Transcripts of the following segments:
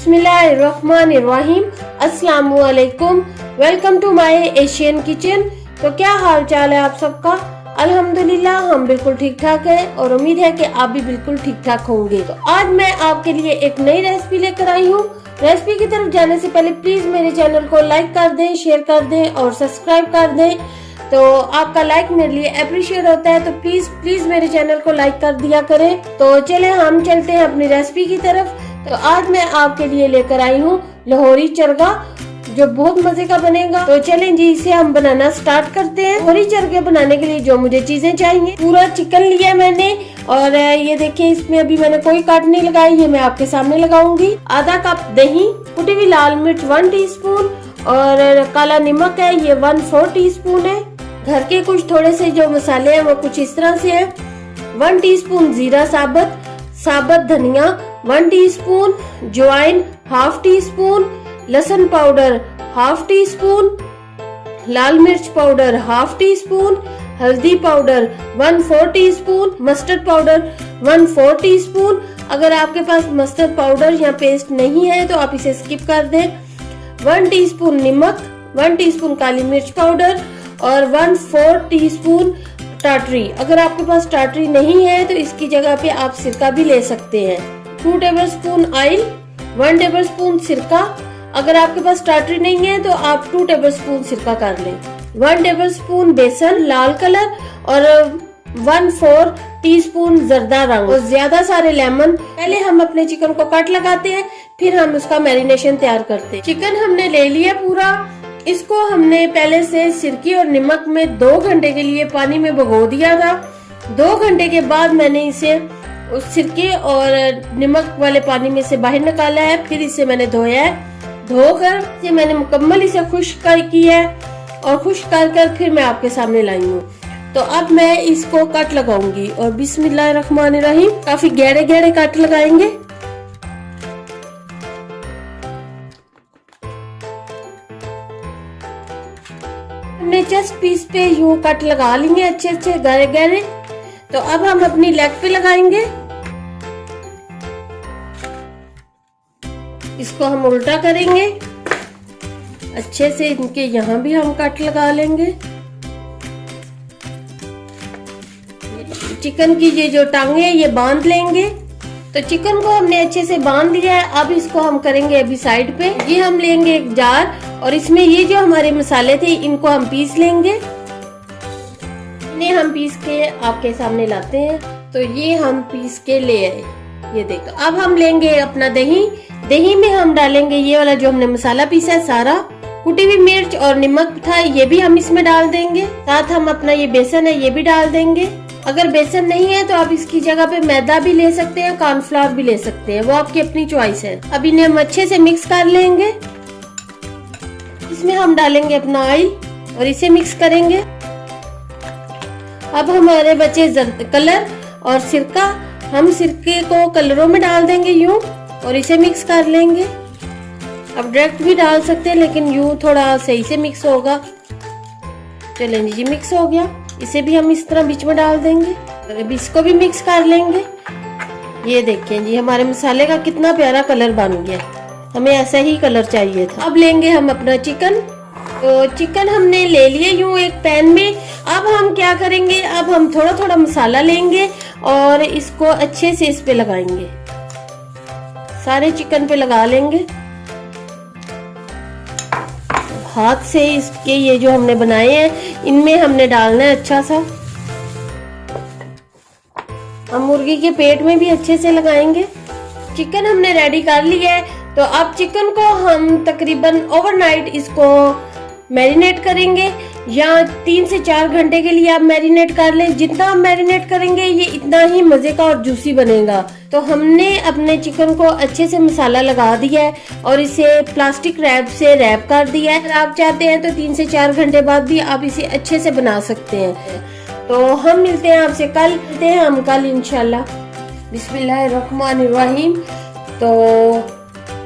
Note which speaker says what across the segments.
Speaker 1: बिस्मिल्लाहिर्रहमानिर्रहीम। अस्सलाम वालेकुम। Welcome to my Asian kitchen. तो क्या हाल चाल है आप सबका? अल्हम्दुलिल्लाह हम बिल्कुल ठीक ठाक है और उम्मीद है कि आप भी बिल्कुल ठीक ठाक होंगे। तो आज मैं आपके लिए एक नई रेसिपी लेकर आई हूँ। रेसिपी की तरफ जाने से पहले प्लीज मेरे चैनल को लाइक कर दें, शेयर कर दें और सब्सक्राइब कर दें। तो आपका लाइक मेरे लिए अप्रिशिएट होता है, तो प्लीज प्लीज मेरे चैनल को लाइक कर दिया करें। तो चले हम चलते हैं अपनी रेसिपी की तरफ। तो आज मैं आपके लिए लेकर आई हूँ लाहौरी चरगा, जो बहुत मजे का बनेगा। तो चलें जी, इसे हम बनाना स्टार्ट करते हैं। लाहौरी चरगे बनाने के लिए जो मुझे चीजें चाहिए, पूरा चिकन लिया मैंने और ये देखिए इसमें अभी मैंने कोई काट नहीं लगाई, ये मैं आपके सामने लगाऊंगी। आधा कप दही, कुटी हुई लाल मिर्च 1 टीस्पून और काला नमक है ये 1/4 टीस्पून है। घर के कुछ थोड़े से जो मसाले हैं वो कुछ इस तरह से है। 1 टीस्पून जीरा साबुत धनिया 1 टीस्पून, ज्वाइन 1/2 टीस्पून, लहसुन पाउडर 1/2 टीस्पून, लाल मिर्च पाउडर 1/2 टीस्पून, हल्दी powder 1/4 teaspoon, mustard powder 1/4 teaspoon. अगर आपके पास मस्टर्ड पाउडर या पेस्ट नहीं है तो आप इसे स्किप कर दें। 1 टीस्पून नमक, 1 टीस्पून काली मिर्च पाउडर और 1/4 टीस्पून टाटरी। अगर आपके पास टाटरी नहीं है तो इसकी जगह पे आप सिरका भी ले सकते हैं। 2 टेबलस्पून ऑयल, 1 टेबलस्पून सिरका। अगर आपके पास टाटरी नहीं है तो आप 2 टेबलस्पून सिरका कर लें। 1 टेबलस्पून बेसन लाल कलर और 1/4 टीस्पून जर्दा रंग और ज्यादा सारे लेमन। पहले हम अपने चिकन को कट लगाते हैं, फिर हम उसका मैरिनेशन तैयार करते हैं। चिकन हमने ले लिया पूरा, इसको हमने पहले से सिरके और नमक में 2 घंटे के लिए पानी में भिगो दिया था। 2 घंटे के बाद मैंने इसे उस सिरके और नमक वाले पानी में से बाहर निकाला है, फिर इसे मैंने धोया है। धोकर इसे मैंने मुकम्मल इसे खुश्क किया है और खुश्क कर फिर मैं आपके सामने लाई हूँ। तो अब मैं इसको कट लगाऊंगी और बिस्मिल्लाहिर्रहमानिर्रहीम काफी गहरे गहरे कट लगाएंगे। हमने चेस्ट पीस पे यूं कट लगा लेंगे अच्छे अच्छे गहरे गहरे। तो अब हम अपनी लेग पे लगाएंगे। इसको हम उल्टा करेंगे अच्छे से, इनके यहाँ भी हम कट लगा लेंगे। चिकन की ये जो टांगे है ये बांध लेंगे। तो चिकन को हमने अच्छे से बांध लिया है। अब इसको हम करेंगे अभी साइड पे। ये हम लेंगे एक जार और इसमें ये जो हमारे मसाले थे इनको हम पीस लेंगे। इन्हें हम पीस के आपके सामने लाते हैं। तो ये हम पीस के ले आए, ये देखो। अब हम लेंगे अपना दही। दही में हम डालेंगे ये वाला जो हमने मसाला पीसा है सारा। कुटी हुई मिर्च और नमक था ये भी हम इसमें डाल देंगे। साथ हम अपना ये बेसन है ये भी डाल देंगे। अगर बेसन नहीं है तो आप इसकी जगह पे मैदा भी ले सकते हैं, कॉर्नफ्लावर भी ले सकते हैं, वो आपकी अपनी चॉइस है। अब इन्हें हम अच्छे से मिक्स कर लेंगे। इसमें हम डालेंगे अपना ऑयल और इसे मिक्स करेंगे। अब हमारे बचे कलर और सिरका, हम सिरके को कलरों में डाल देंगे यूं और इसे मिक्स कर लेंगे। अब डायरेक्ट भी डाल सकते हैं लेकिन यूं थोड़ा सही से मिक्स होगा। चलें जी, मिक्स हो गया। इसे भी हम इस तरह बीच में डाल देंगे और अब इसको भी मिक्स कर लेंगे। ये देखें जी हमारे मसाले का कितना प्यारा कलर बन गया, हमें ऐसा ही कलर चाहिए था। अब लेंगे हम अपना चिकन। तो चिकन हमने ले लिया यूं एक पैन में। अब हम क्या करेंगे, अब हम थोड़ा थोड़ा मसाला लेंगे और इसको अच्छे से इस पे लगाएंगे, सारे चिकन पे लगा लेंगे हाथ से। इसके ये जो हमने बनाए हैं इनमें हमने डालना है अच्छा सा। हम मुर्गी के पेट में भी अच्छे से लगाएंगे। चिकन हमने रेडी कर लिया है। तो अब चिकन को हम तकरीबन ओवरनाइट इसको मैरिनेट करेंगे या 3 से 4 घंटे के लिए आप मैरिनेट कर लें। जितना आप मैरिनेट करेंगे ये इतना ही मजे का और जूसी बनेगा। तो हमने अपने चिकन को अच्छे से मसाला लगा दिया है और इसे प्लास्टिक रैप से रैप कर दिया है। अगर आप चाहते हैं तो 3 से 4 घंटे बाद भी आप इसे अच्छे से बना सकते हैं। तो हम मिलते हैं आपसे कल, मिलते हैं हम कल इंशाल्लाह। बिस्मिल्लाहिर्रहमानिर्रहीम। तो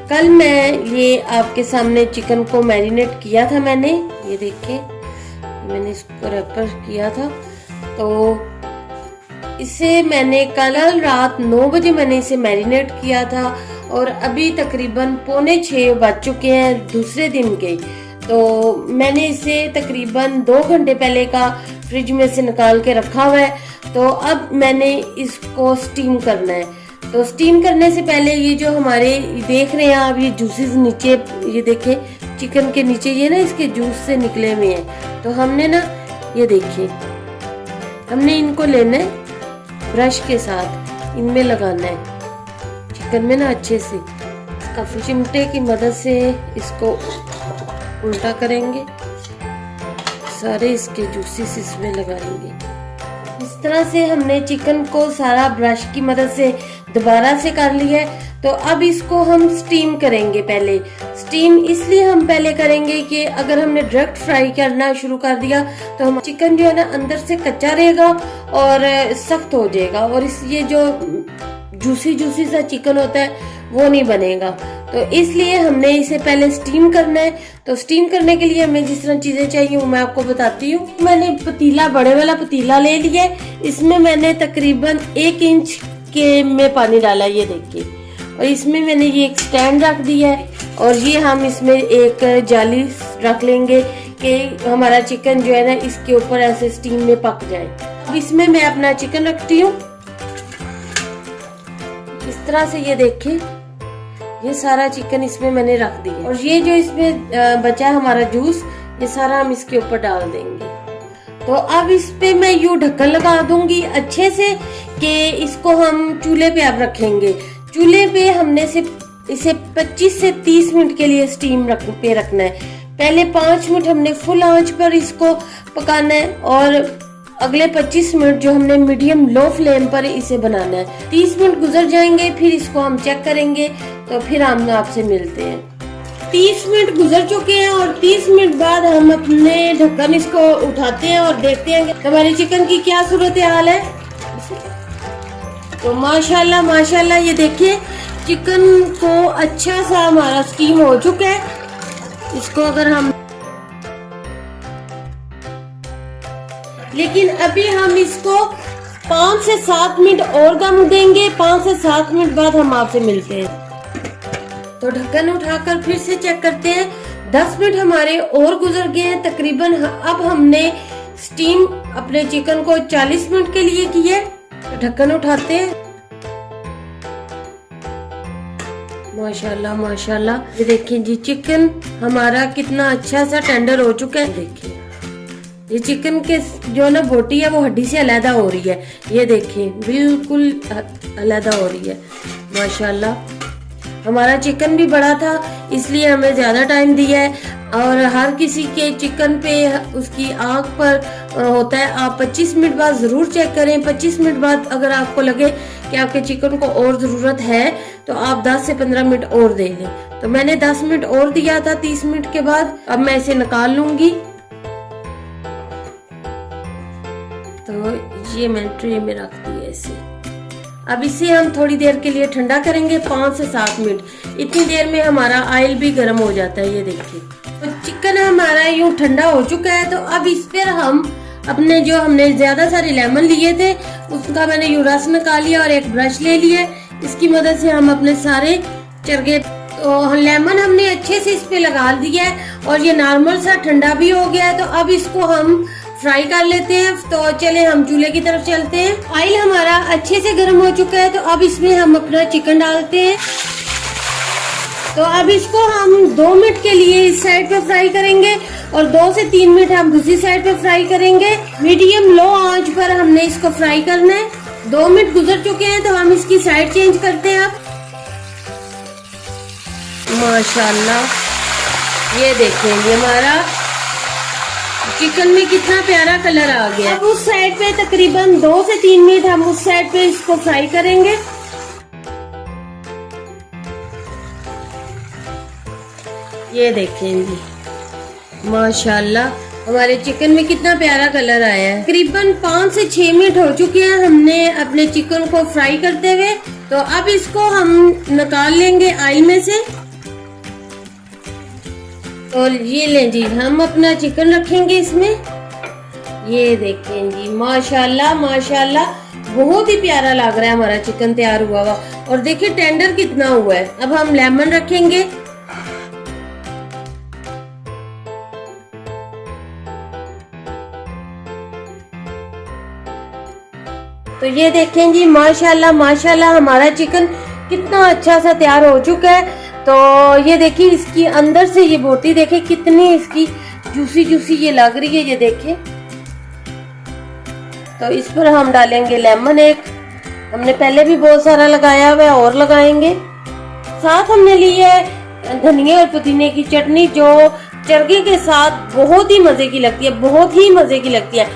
Speaker 1: कल मैं ये आपके सामने चिकन को मैरिनेट किया था मैंने, ये देखिए मैंने इसको रैपर किया था। तो इसे मैंने कल रात 9 बजे मैंने इसे मैरिनेट किया था और अभी तकरीबन 5:45 बज चुके हैं दूसरे दिन के। तो मैंने इसे तकरीबन 2 घंटे पहले का फ्रिज में से निकाल के रखा हुआ है। तो अब मैंने इसको स्टीम करना है। तो स्टीम करने से पहले ये जो हमारे देख रहे हैं आप, ये जूसेस नीचे, ये देखें चिकन के नीचे ये ना इसके जूस से निकले हुए हैं। तो हमने ना ये देखिए, हमने इनको लेना है ब्रश के साथ, इनमें लगाना है चिकन में ना अच्छे से। इसका चिमटे की मदद से इसको उल्टा करेंगे, सारे इसके जूसेस इसमें लगाएंगे। इस तरह से हमने चिकन को सारा ब्रश की मदद से दोबारा से कर लिया है। तो अब इसको हम स्टीम करेंगे। पहले स्टीम इसलिए हम पहले करेंगे कि अगर हमने डायरेक्ट फ्राई करना शुरू कर दिया तो हम चिकन जो है ना अंदर से कच्चा रहेगा और सख्त हो जाएगा, और इस ये जो जूसी सा चिकन होता है वो नहीं बनेगा। तो इसलिए हमने इसे पहले स्टीम करना है। तो स्टीम करने के लिए हमें जिस तरह चीजें चाहिए वो मैं आपको बताती हूँ। मैंने पतीला, बड़े वाला पतीला ले लिया है। इसमें मैंने तकरीबन 1 इंच के में पानी डाला, ये देखिए, और इसमें मैंने ये एक स्टैंड रख दिया है, और ये हम इसमें एक जाली रख लेंगे कि हमारा चिकन जो है ना इसके ऊपर ऐसे स्टीम में पक जाए। अब इसमें मैं अपना चिकन रखती हूँ इस तरह से। ये देखिए, ये सारा चिकन इसमें मैंने रख दिया, और ये जो इसमें बचा हमारा जूस, ये सारा हम इसके ऊपर डाल देंगे। तो अब इस पे मैं यूं ढक्कन लगा दूंगी अच्छे से कि इसको हम चूल्हे पे अब रखेंगे। चूल्हे पे हमने इसे 25 से 30 मिनट के लिए स्टीम पे रखना है। पहले 5 मिनट हमने फुल आंच पर इसको पकाना है, और अगले 25 मिनट जो हमने मीडियम लो फ्लेम पर इसे बनाना है। 30 मिनट गुजर जाएंगे, फिर इसको हम चेक करेंगे। तो फिर हम आपसे मिलते हैं। 30 मिनट गुजर चुके हैं, और 30 मिनट बाद हम अपने ढक्कन इसको उठाते हैं और देखते हैं कि हमारे चिकन की क्या सूरत हाल है। तो माशाल्लाह माशाल्लाह, ये देखिए चिकन को अच्छा सा हमारा स्टीम हो चुका है। इसको अगर हम, लेकिन अभी हम इसको 5 से 7 मिनट और दम देंगे। 5 से 7 मिनट बाद हम आपसे मिलते हैं। तो ढक्कन उठाकर फिर से चेक करते हैं। 10 मिनट हमारे और गुजर गए हैं तकरीबन। अब हमने स्टीम अपने चिकन को 40 मिनट के लिए की है। तो ढक्कन उठाते हैं। माशाल्लाह माशाल्लाह, ये देखिए जी चिकन हमारा कितना अच्छा सा टेंडर हो चुका है। देखिए ये चिकन के जो ना बोटी है वो हड्डी से अलग हो रही है। ये देखिए बिल्कुल अलग हो रही है। माशाल्लाह, हमारा चिकन भी बड़ा था इसलिए हमें ज्यादा टाइम दिया है, और हर किसी के चिकन पे उसकी आंख पर होता है। आप 25 मिनट बाद जरूर चेक करें। 25 मिनट बाद अगर आपको लगे कि आपके चिकन को और जरूरत है तो आप 10 से 15 मिनट और दे लें। तो मैंने 10 मिनट और दिया था 30 मिनट के बाद। अब मैं इसे निकाल लूंगी। तो ये मैं ट्रे में रख दिया इसे। अब इसे हम थोड़ी देर के लिए ठंडा करेंगे, 5 से 7 मिनट। इतनी देर में हमारा ऑयल भी गर्म हो जाता है। ये देखिए तो चिकन हमारा यूं ठंडा हो चुका है। तो अब इस पर हम अपने जो हमने ज्यादा सारे लेमन लिए थे उसका मैंने यूं रस निकाल लिया, और एक ब्रश ले लिया। इसकी मदद से हम अपने सारे चरगे, तो लेमन हमने अच्छे से इस पे लगा दिया है, और ये नॉर्मल सा ठंडा भी हो गया है। तो अब इसको हम फ्राई कर लेते हैं। तो चले हम चूल्हे की तरफ चलते हैं। ऑयल हमारा अच्छे से गर्म हो चुका है। तो अब इसमें हम अपना चिकन डालते हैं। तो अब इसको हम 2 मिनट के लिए इस साइड पे फ्राई करेंगे, और 2 से 3 मिनट हम दूसरी साइड पे फ्राई करेंगे। मीडियम लो आंच पर हमने इसको फ्राई करना है। 2 मिनट गुजर चुके हैं, तो हम इसकी साइड चेंज करते हैं। अब माशाल्लाह, ये देखें ये हमारा चिकन में कितना प्यारा कलर आ गया। अब उस साइड पे तकरीबन 2 से 3 मिनट हम उस साइड पे इसको फ्राई करेंगे। ये देखें जी माशाल्लाह, हमारे चिकन में कितना प्यारा कलर आया है। तकरीबन 5 से 6 मिनट हो चुके हैं हमने अपने चिकन को फ्राई करते हुए। तो अब इसको हम निकाल लेंगे ऑयल में से। और ये लें जी, हम अपना चिकन रखेंगे इसमें। ये देखें जी माशाल्लाह माशाल्लाह, बहुत ही प्यारा लग रहा है हमारा चिकन तैयार हुआ हुआ। और देखिए टेंडर कितना हुआ है। अब हम लेमन रखेंगे। तो ये देखें जी, माशाल्लाह माशाल्लाह हमारा चिकन कितना अच्छा सा तैयार हो चुका है। तो ये देखिए इसकी अंदर से ये बोटी देखे कितनी इसकी जूसी जूसी ये लग रही है, ये देखे। तो इस पर हम डालेंगे लेमन एक, हमने पहले भी बहुत सारा लगाया हुआ है और लगाएंगे। साथ हमने ली है धनिया और पुदीने की चटनी, जो चरगे के साथ बहुत ही मजे की लगती है, बहुत ही मजे की लगती है।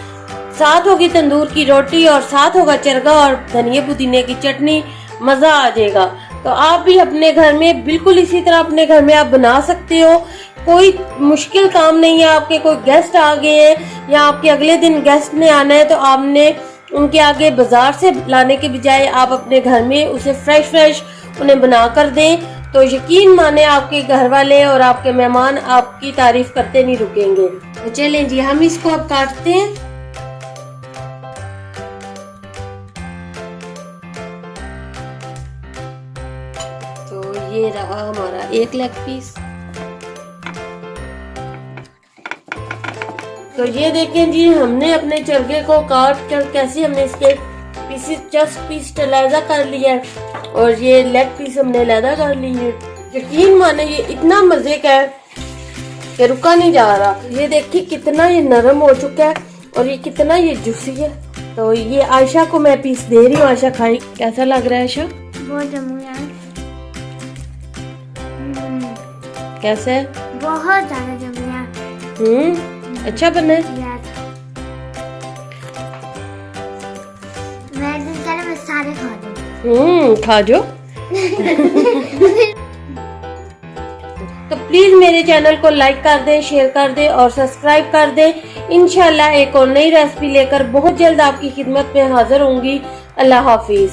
Speaker 1: साथ होगी तंदूर की रोटी और साथ होगा चरगा और धनिया पुदीने की चटनी, मजा आ जाएगा। तो आप भी अपने घर में बिल्कुल इसी तरह अपने घर में आप बना सकते हो। कोई मुश्किल काम नहीं है। आपके कोई गेस्ट आ गए हैं या आपके अगले दिन गेस्ट ने आना है, तो आपने उनके आगे बाजार से लाने के बजाय आप अपने घर में उसे फ्रेश उन्हें बना कर दें, तो यकीन माने आपके घर वाले और आपके मेहमान आपकी तारीफ करते नहीं रुकेंगे। तो चलें जी, हम इसको अब काटते हैं। तो ये रहा हमारा एक लेग पीस। तो ये देखें जी, हमने अपने चरगे को काट कर कैसे हमने इसके पीसेस जस्ट पीस लैदा कर लिया है और ये लेग पीस हमने लैदा कर ली है। यकीन माने ये इतना मजे का है कि रुका नहीं जा रहा। ये देखिए कितना ये नरम हो चुका है और ये कितना ये जूसी है। तो ये आयशा को मैं पीस दे रही हूँ। आयशा खाई, कैसा लग रहा है आयशा?
Speaker 2: बहुत जमूया।
Speaker 1: कैसे है?
Speaker 2: बहुत ज्यादा जमूया।
Speaker 1: अच्छा बना है।
Speaker 2: मैं सारे खा दूं।
Speaker 1: खा जो। तो प्लीज मेरे चैनल को लाइक कर दें, शेयर कर दें और सब्सक्राइब कर दें। इंशाल्लाह एक और नई रेसिपी लेकर बहुत जल्द आपकी खिदमत में हाजिर होंगी। अल्लाह हाफिज।